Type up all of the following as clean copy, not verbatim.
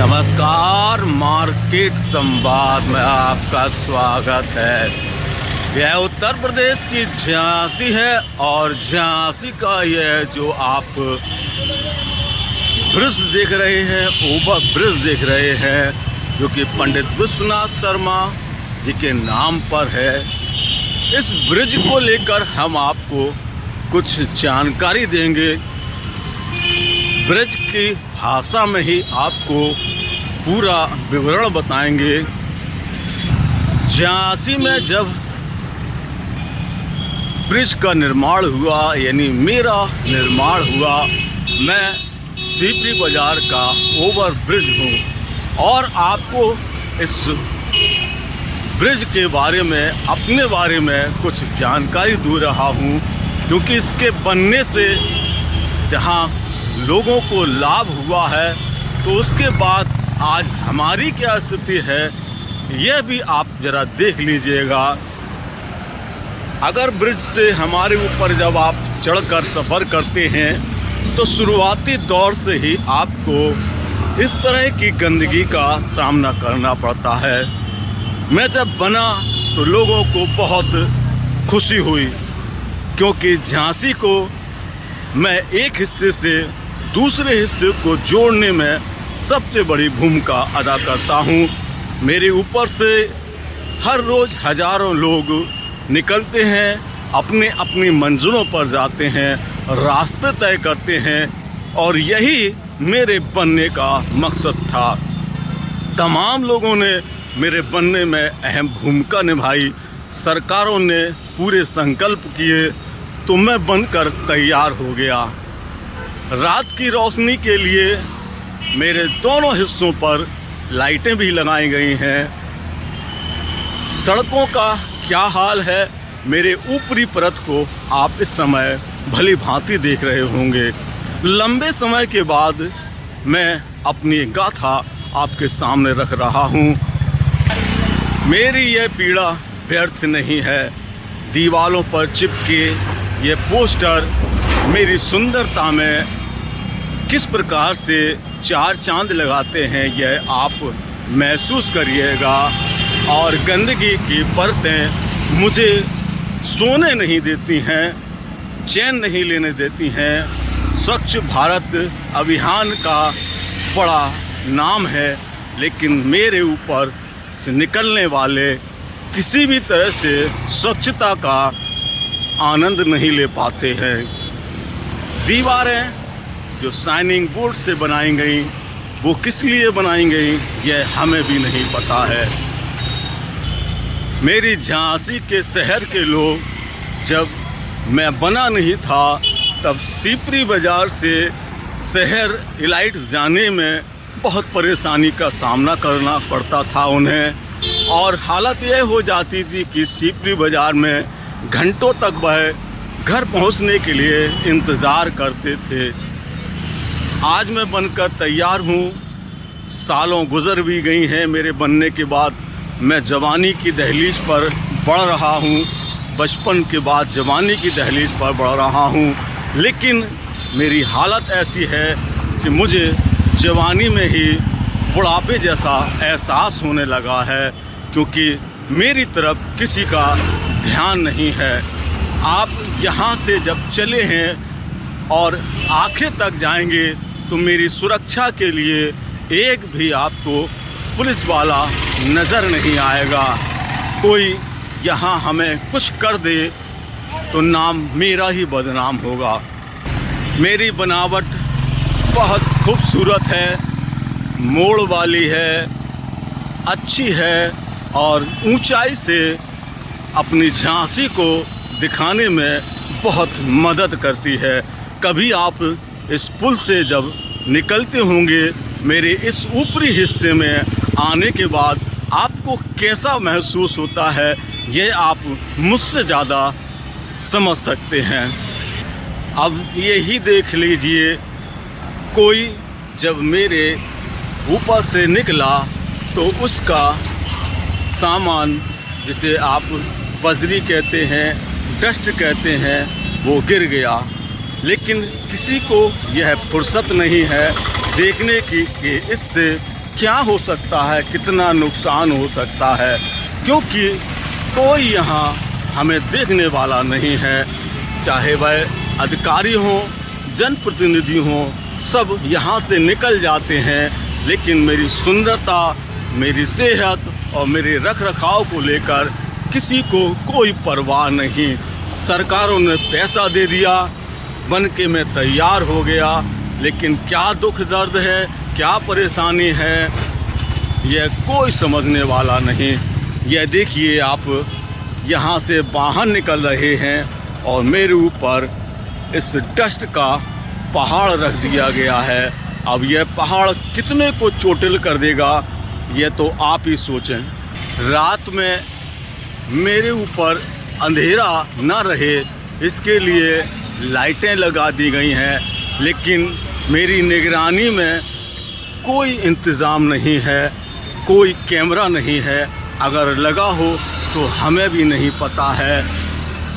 नमस्कार, मार्केट संवाद में आपका स्वागत है। यह उत्तर प्रदेश की झांसी है और झांसी का यह जो आप ब्रिज देख रहे हैं, ओवर ब्रिज देख रहे हैं, जो कि पंडित विश्वनाथ शर्मा जी के नाम पर है। इस ब्रिज को लेकर हम आपको कुछ जानकारी देंगे। ब्रिज की भाषा में ही आपको पूरा विवरण बताएंगे। झांसी में जब ब्रिज का निर्माण हुआ, यानी मेरा निर्माण हुआ, मैं सीपरी बाजार का ओवर ब्रिज हूँ और आपको इस ब्रिज के बारे में, अपने बारे में कुछ जानकारी दे रहा हूँ, क्योंकि इसके बनने से जहाँ लोगों को लाभ हुआ है, तो उसके बाद आज हमारी क्या स्थिति है, यह भी आप ज़रा देख लीजिएगा। अगर ब्रिज से हमारे ऊपर जब आप चढ़कर सफ़र करते हैं तो शुरुआती दौर से ही आपको इस तरह की गंदगी का सामना करना पड़ता है। मैं जब बना तो लोगों को बहुत खुशी हुई, क्योंकि झांसी को मैं एक हिस्से से दूसरे हिस्से को जोड़ने में सबसे बड़ी भूमिका अदा करता हूँ। मेरे ऊपर से हर रोज़ हज़ारों लोग निकलते हैं, अपने अपनी मंजिलों पर जाते हैं, रास्ते तय करते हैं, और यही मेरे बनने का मकसद था। तमाम लोगों ने मेरे बनने में अहम भूमिका निभाई। सरकारों ने पूरे संकल्प किए तो मैं बनकर तैयार हो गया। रात की रोशनी के लिए मेरे दोनों हिस्सों पर लाइटें भी लगाई गई हैं। सड़कों का क्या हाल है, मेरे ऊपरी परत को आप इस समय भली भांति देख रहे होंगे। लंबे समय के बाद मैं अपनी गाथा आपके सामने रख रहा हूँ। मेरी यह पीड़ा व्यर्थ नहीं है। दीवालों पर चिपके ये पोस्टर मेरी सुंदरता में किस प्रकार से चार चांद लगाते हैं, यह आप महसूस करिएगा। और गंदगी की परतें मुझे सोने नहीं देती हैं, चैन नहीं लेने देती हैं। स्वच्छ भारत अभियान का बड़ा नाम है, लेकिन मेरे ऊपर से निकलने वाले किसी भी तरह से स्वच्छता का आनंद नहीं ले पाते हैं। दीवारें जो शाइनिंग बोर्ड से बनाई गई, वो किस लिए बनाई गई, यह हमें भी नहीं पता है। मेरी झांसी के शहर के लोग, जब मैं बना नहीं था तब सीपरी बाजार से शहर इलाइट जाने में बहुत परेशानी का सामना करना पड़ता था उन्हें, और हालत यह हो जाती थी कि सीपरी बाजार में घंटों तक वह घर पहुंचने के लिए इंतज़ार करते थे। आज मैं बनकर तैयार हूँ। सालों गुजर भी गई हैं मेरे बनने के बाद। मैं जवानी की दहलीज पर बढ़ रहा हूँ, बचपन के बाद जवानी की दहलीज पर बढ़ रहा हूँ, लेकिन मेरी हालत ऐसी है कि मुझे जवानी में ही बुढ़ापे जैसा एहसास होने लगा है, क्योंकि मेरी तरफ किसी का ध्यान नहीं है। आप यहाँ से जब चले हैं और आखिर तक जाएंगे तो मेरी सुरक्षा के लिए एक भी आपको पुलिस वाला नज़र नहीं आएगा। कोई यहाँ हमें कुछ कर दे तो नाम मेरा ही बदनाम होगा। मेरी बनावट बहुत खूबसूरत है, मोड़ वाली है, अच्छी है, और ऊंचाई से अपनी झांसी को दिखाने में बहुत मदद करती है। कभी आप इस पुल से जब निकलते होंगे, मेरे इस ऊपरी हिस्से में आने के बाद आपको कैसा महसूस होता है, यह आप मुझसे ज़्यादा समझ सकते हैं। अब यही देख लीजिए, कोई जब मेरे ऊपर से निकला तो उसका सामान, जिसे आप बजरी कहते हैं, डस्ट कहते हैं, वो गिर गया। लेकिन किसी को यह फुर्सत नहीं है देखने की कि इससे क्या हो सकता है, कितना नुकसान हो सकता है, क्योंकि कोई यहाँ हमें देखने वाला नहीं है। चाहे वह अधिकारी हों, जनप्रतिनिधि हों, सब यहाँ से निकल जाते हैं, लेकिन मेरी सुंदरता, मेरी सेहत और मेरे रख रखाव को लेकर किसी को कोई परवाह नहीं। सरकारों ने पैसा दे दिया, बन के मैं तैयार हो गया, लेकिन क्या दुख दर्द है, क्या परेशानी है, यह कोई समझने वाला नहीं। यह देखिए, आप यहाँ से बाहर निकल रहे हैं और मेरे ऊपर इस डस्ट का पहाड़ रख दिया गया है। अब यह पहाड़ कितने को चोटिल कर देगा, यह तो आप ही सोचें। रात में मेरे ऊपर अंधेरा ना रहे, इसके लिए लाइटें लगा दी गई हैं, लेकिन मेरी निगरानी में कोई इंतज़ाम नहीं है, कोई कैमरा नहीं है। अगर लगा हो तो हमें भी नहीं पता है।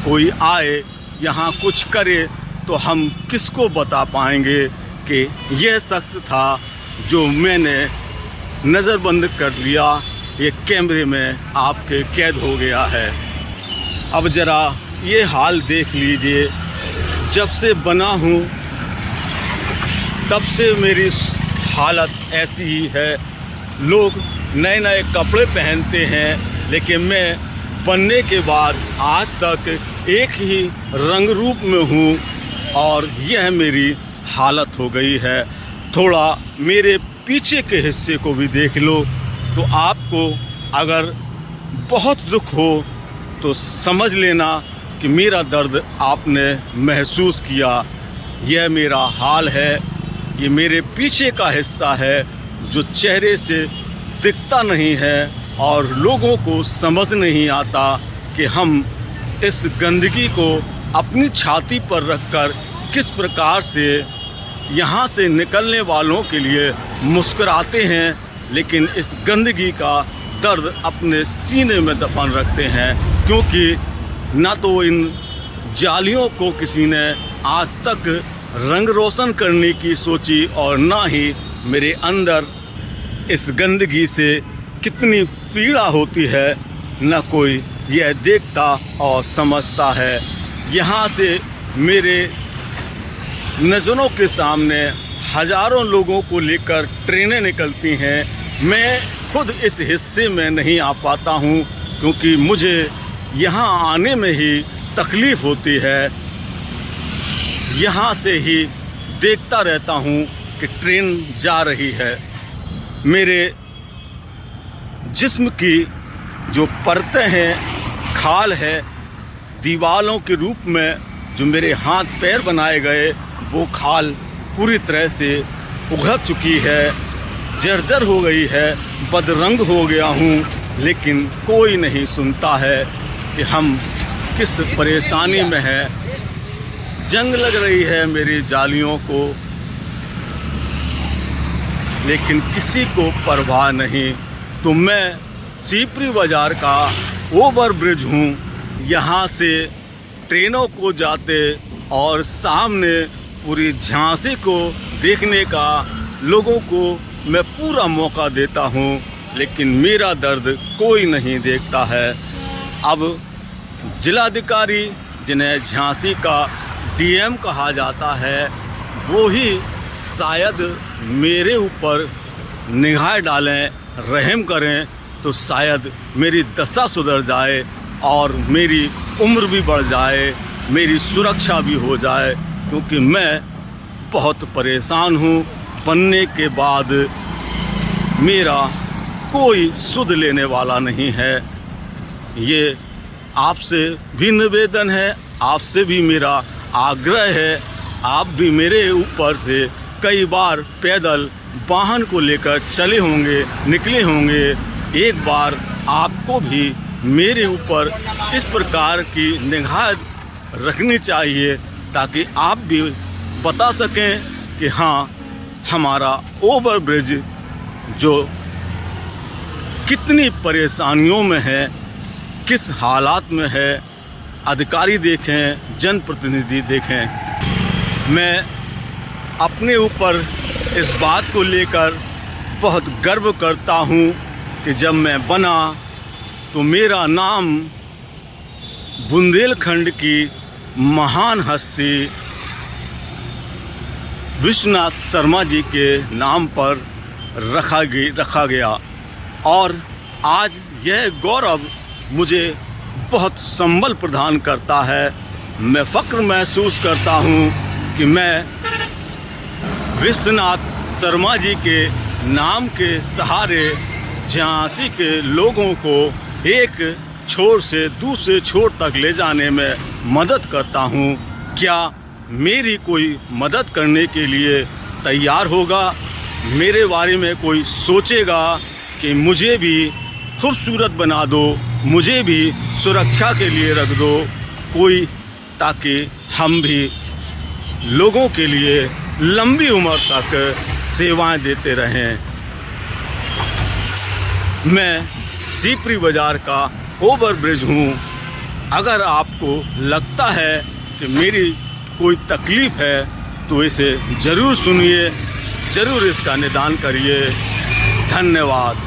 कोई आए यहाँ कुछ करे तो हम किसको बता पाएंगे कि यह शख्स था जो मैंने नज़रबंद कर लिया, ये कैमरे में आपके कैद हो गया है। अब ज़रा ये हाल देख लीजिए, जब से बना हूँ तब से मेरी हालत ऐसी ही है। लोग नए नए कपड़े पहनते हैं, लेकिन मैं बनने के बाद आज तक एक ही रंग रूप में हूँ और यह मेरी हालत हो गई है। थोड़ा मेरे पीछे के हिस्से को भी देख लो तो आपको अगर बहुत दुख हो तो समझ लेना कि मेरा दर्द आपने महसूस किया। यह मेरा हाल है, ये मेरे पीछे का हिस्सा है जो चेहरे से दिखता नहीं है और लोगों को समझ नहीं आता कि हम इस गंदगी को अपनी छाती पर रखकर किस प्रकार से यहाँ से निकलने वालों के लिए मुस्कुराते हैं, लेकिन इस गंदगी का दर्द अपने सीने में दफन रखते हैं। क्योंकि ना तो इन जालियों को किसी ने आज तक रंग रोशन करने की सोची और ना ही मेरे अंदर इस गंदगी से कितनी पीड़ा होती है न कोई यह देखता और समझता है। यहाँ से मेरे नज़रों के सामने हज़ारों लोगों को लेकर ट्रेनें निकलती हैं। मैं खुद इस हिस्से में नहीं आ पाता हूँ क्योंकि मुझे यहाँ आने में ही तकलीफ़ होती है। यहाँ से ही देखता रहता हूँ कि ट्रेन जा रही है। मेरे जिस्म की जो परतें हैं, खाल है, दीवालों के रूप में जो मेरे हाथ पैर बनाए गए, वो खाल पूरी तरह से उघड़ चुकी है, जर्जर हो गई है, बदरंग हो गया हूँ। लेकिन कोई नहीं सुनता है कि हम किस परेशानी में हैं। जंग लग रही है मेरी जालियों को, लेकिन किसी को परवाह नहीं। तो मैं सीपरी बाज़ार का ओवर ब्रिज हूँ। यहाँ से ट्रेनों को जाते और सामने पूरी झांसी को देखने का लोगों को मैं पूरा मौका देता हूँ, लेकिन मेरा दर्द कोई नहीं देखता है। अब जिलाधिकारी, जिन्हें झांसी का डीएम कहा जाता है, वो ही शायद मेरे ऊपर निगाह डालें, रहम करें, तो शायद मेरी दशा सुधर जाए और मेरी उम्र भी बढ़ जाए, मेरी सुरक्षा भी हो जाए। क्योंकि मैं बहुत परेशान हूँ। बनने के बाद मेरा कोई सुध लेने वाला नहीं है। ये आपसे भी निवेदन है, आपसे भी मेरा आग्रह है। आप भी मेरे ऊपर से कई बार पैदल वाहन को लेकर चले होंगे, निकले होंगे। एक बार आपको भी मेरे ऊपर इस प्रकार की निगाह रखनी चाहिए ताकि आप भी बता सकें कि हाँ, हमारा ओवर ब्रिज जो कितनी परेशानियों में है, किस हालात में है, अधिकारी देखें, जनप्रतिनिधि देखें। मैं अपने ऊपर इस बात को लेकर बहुत गर्व करता हूँ कि जब मैं बना तो मेरा नाम बुंदेलखंड की महान हस्ती विश्वनाथ शर्मा जी के नाम पर रखा गया। और आज यह गौरव मुझे बहुत संबल प्रदान करता है। मैं फ़ख्र महसूस करता हूँ कि मैं विश्वनाथ शर्मा जी के नाम के सहारे झांसी के लोगों को एक छोर से दूसरे छोर तक ले जाने में मदद करता हूँ। क्या मेरी कोई मदद करने के लिए तैयार होगा? मेरे बारे में कोई सोचेगा कि मुझे भी खूबसूरत बना दो, मुझे भी सुरक्षा के लिए रख दो कोई, ताकि हम भी लोगों के लिए लंबी उम्र तक सेवाएं देते रहें। मैं सीपरी बाज़ार का ओवरब्रिज हूँ। अगर आपको लगता है कि मेरी कोई तकलीफ़ है तो इसे ज़रूर सुनिए, ज़रूर इसका निदान करिए। धन्यवाद।